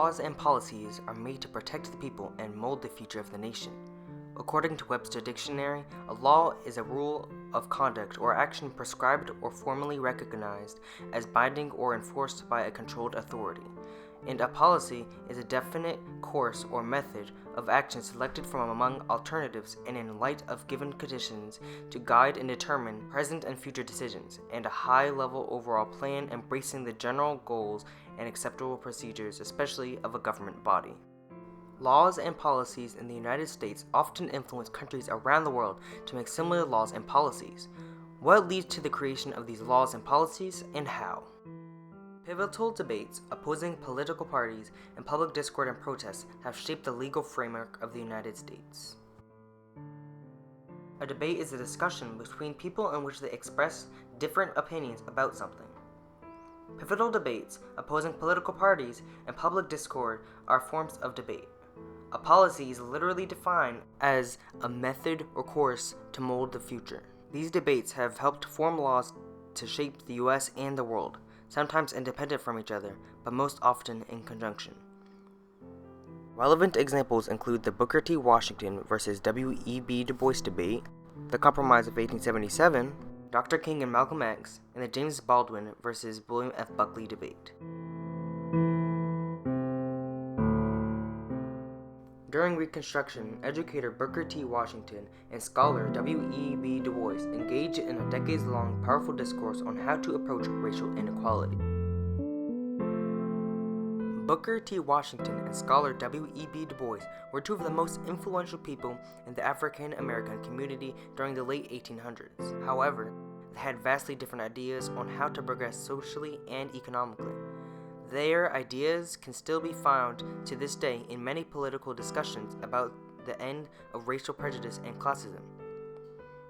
Laws and policies are made to protect the people and mold the future of the nation. According to Webster Dictionary, a law is a rule of conduct or action prescribed or formally recognized as binding or enforced by a controlled authority. And a policy is a definite course or method of action selected from among alternatives and in light of given conditions to guide and determine present and future decisions, and a high-level overall plan embracing the general goals and acceptable procedures, especially of a government body. Laws and policies in the United States often influence countries around the world to make similar laws and policies. What leads to the creation of these laws and policies, and how? Pivotal debates opposing political parties and public discord and protests have shaped the legal framework of the United States. A debate is a discussion between people in which they express different opinions about something. Pivotal debates opposing political parties and public discord are forms of debate. A policy is literally defined as a method or course to mold the future. These debates have helped form laws to shape the U.S. and the world, sometimes independent from each other, but most often in conjunction. Relevant examples include the Booker T. Washington versus W.E.B. Du Bois debate, the Compromise of 1877, Dr. King and Malcolm X, and the James Baldwin versus William F. Buckley debate. During Reconstruction, educator Booker T. Washington and scholar W.E.B. Du Bois engaged in a decades-long powerful discourse on how to approach racial inequality. Booker T. Washington and scholar W.E.B. Du Bois were two of the most influential people in the African American community during the late 1800s. However, they had vastly different ideas on how to progress socially and economically. Their ideas can still be found to this day in many political discussions about the end of racial prejudice and classism.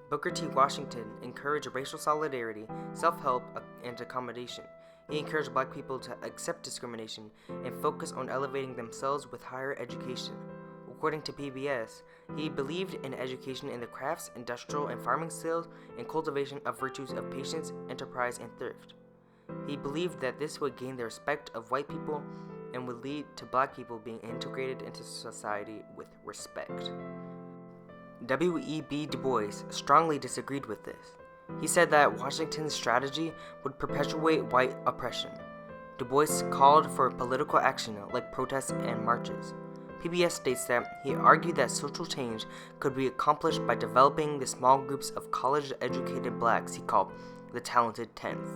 Booker T. Washington encouraged racial solidarity, self-help, and accommodation. He encouraged black people to accept discrimination and focus on elevating themselves with higher education. According to PBS, he believed in education in the crafts, industrial and farming skills, and cultivation of virtues of patience, enterprise, and thrift. He believed that this would gain the respect of white people and would lead to black people being integrated into society with respect. W.E.B. Du Bois strongly disagreed with this. He said that Washington's strategy would perpetuate white oppression. Du Bois called for political action like protests and marches. PBS states that he argued that social change could be accomplished by developing the small groups of college-educated blacks he called the talented 10th.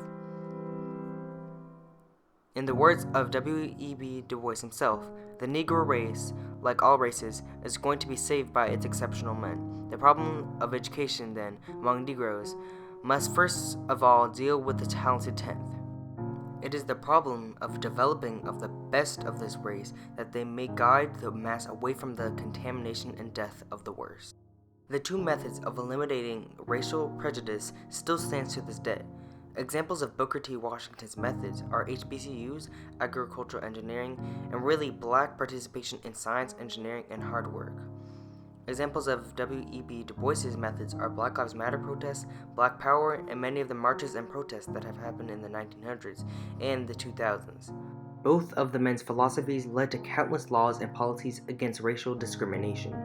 In the words of W.E.B. Du Bois himself, the Negro race, like all races, is going to be saved by its exceptional men. The problem of education, then, among Negroes, must first of all deal with the talented 10th. It is the problem of developing of the best of this race that they may guide the mass away from the contamination and death of the worst. The two methods of eliminating racial prejudice still stands to this day. Examples of Booker T. Washington's methods are HBCUs, agricultural engineering, and really black participation in science, engineering, and hard work. Examples of W.E.B. Du Bois's methods are Black Lives Matter protests, Black Power, and many of the marches and protests that have happened in the 1900s and the 2000s. Both of the men's philosophies led to countless laws and policies against racial discrimination.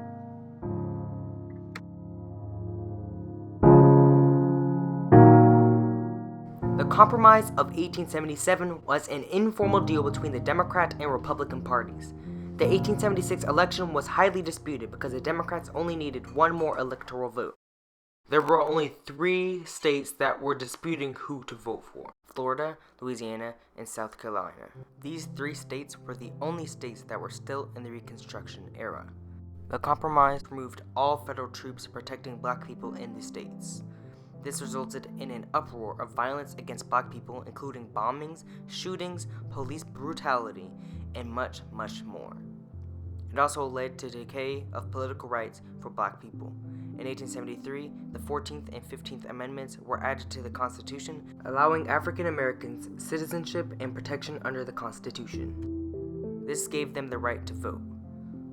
The Compromise of 1877 was an informal deal between the Democrat and Republican parties. The 1876 election was highly disputed because the Democrats only needed one more electoral vote. There were only 3 states that were disputing who to vote for: Florida, Louisiana, and South Carolina. These 3 states were the only states that were still in the Reconstruction era. The compromise removed all federal troops protecting black people in the states. This resulted in an uproar of violence against black people, including bombings, shootings, police brutality, and much, much more. It also led to decay of political rights for black people. In 1873, the 14th and 15th Amendments were added to the Constitution, allowing African Americans citizenship and protection under the Constitution. This gave them the right to vote.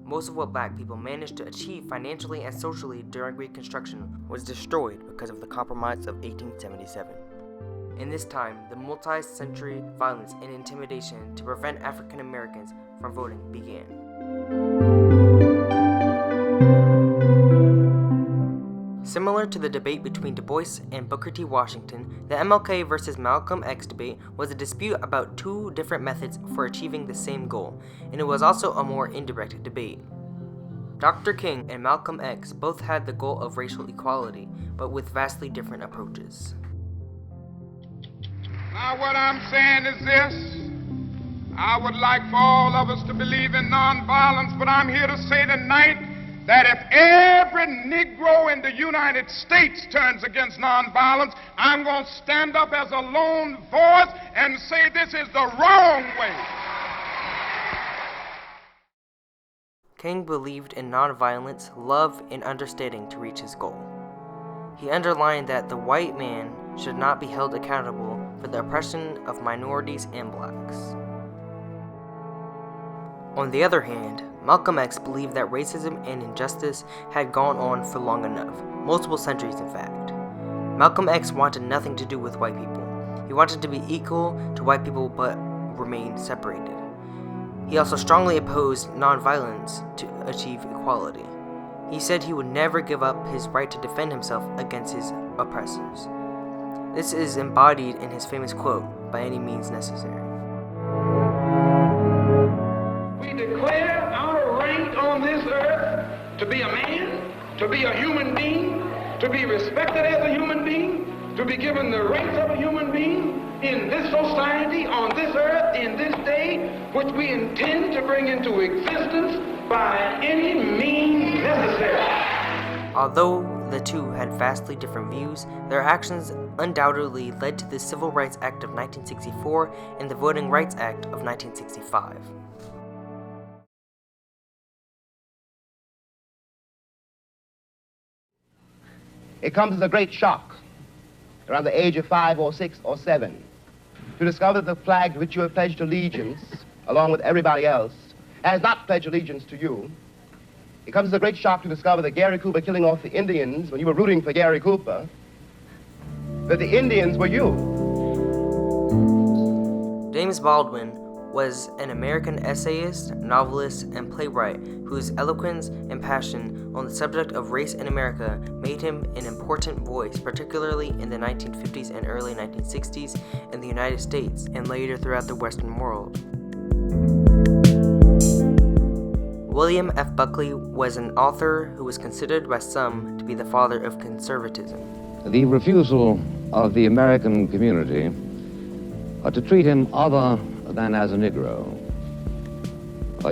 Most of what black people managed to achieve financially and socially during Reconstruction was destroyed because of the Compromise of 1877. In this time, the multi-century violence and intimidation to prevent African Americans from voting began. Similar to the debate between Du Bois and Booker T. Washington, the MLK versus Malcolm X debate was a dispute about two different methods for achieving the same goal, and it was also a more indirect debate. Dr. King and Malcolm X both had the goal of racial equality, but with vastly different approaches. Now what I'm saying is this: I would like for all of us to believe in nonviolence, but I'm here to say tonight that if every Negro in the United States turns against nonviolence, I'm going to stand up as a lone voice and say this is the wrong way. King believed in nonviolence, love, and understanding to reach his goal. He underlined that the white man should not be held accountable for the oppression of minorities and blacks. On the other hand, Malcolm X believed that racism and injustice had gone on for long enough, multiple centuries in fact. Malcolm X wanted nothing to do with white people. He wanted to be equal to white people but remain separated. He also strongly opposed nonviolence to achieve equality. He said he would never give up his right to defend himself against his oppressors. This is embodied in his famous quote, "By any means necessary." We declare our right on this earth to be a man, to be a human being, to be respected as a human being, to be given the rights of a human being in this society, on this earth, in this day, which we intend to bring into existence by any means necessary. Although the two had vastly different views, their actions undoubtedly led to the Civil Rights Act of 1964 and the Voting Rights Act of 1965. It comes as a great shock around the age of 5 or 6 or 7 to discover that the flag to which you have pledged allegiance, along with everybody else, has not pledged allegiance to you. It comes as a great shock to discover that Gary Cooper killing off the Indians when you were rooting for Gary Cooper, that the Indians were you. James Baldwin was an American essayist, novelist, and playwright whose eloquence and passion on the subject of race in America made him an important voice, particularly in the 1950s and early 1960s in the United States and later throughout the Western world. William F. Buckley was an author who was considered by some to be the father of conservatism. The refusal of the American community to treat him other than as a Negro.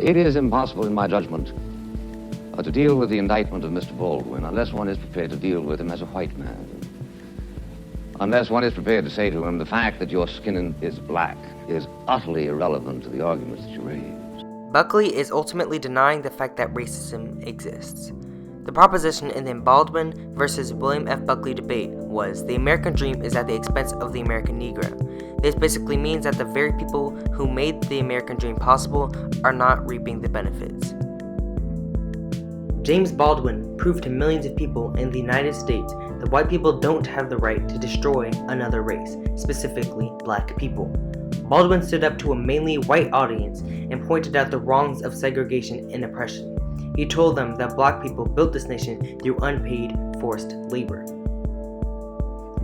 It is impossible, in my judgment, to deal with the indictment of Mr. Baldwin unless one is prepared to deal with him as a white man. Unless one is prepared to say to him, the fact that your skin is black is utterly irrelevant to the arguments that you raise. Buckley is ultimately denying the fact that racism exists. The proposition in the Baldwin versus William F. Buckley debate was, the American dream is at the expense of the American Negro. This basically means that the very people who made the American dream possible are not reaping the benefits. James Baldwin proved to millions of people in the United States that white people don't have the right to destroy another race, specifically black people. Baldwin stood up to a mainly white audience and pointed out the wrongs of segregation and oppression. He told them that black people built this nation through unpaid, forced labor.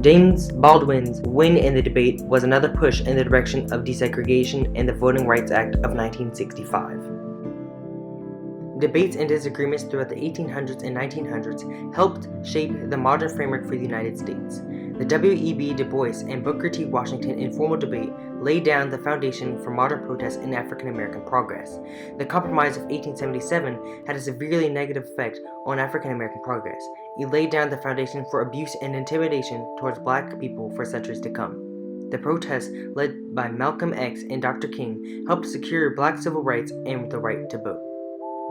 James Baldwin's win in the debate was another push in the direction of desegregation and the Voting Rights Act of 1965. Debates and disagreements throughout the 1800s and 1900s helped shape the modern framework for the United States. The W.E.B. Du Bois and Booker T. Washington informal debate laid down the foundation for modern protests and African American progress. The Compromise of 1877 had a severely negative effect on African American progress. It laid down the foundation for abuse and intimidation towards black people for centuries to come. The protests, led by Malcolm X and Dr. King, helped secure black civil rights and the right to vote.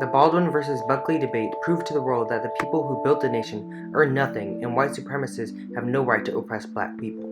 The Baldwin versus Buckley debate proved to the world that the people who built the nation earn nothing and white supremacists have no right to oppress black people.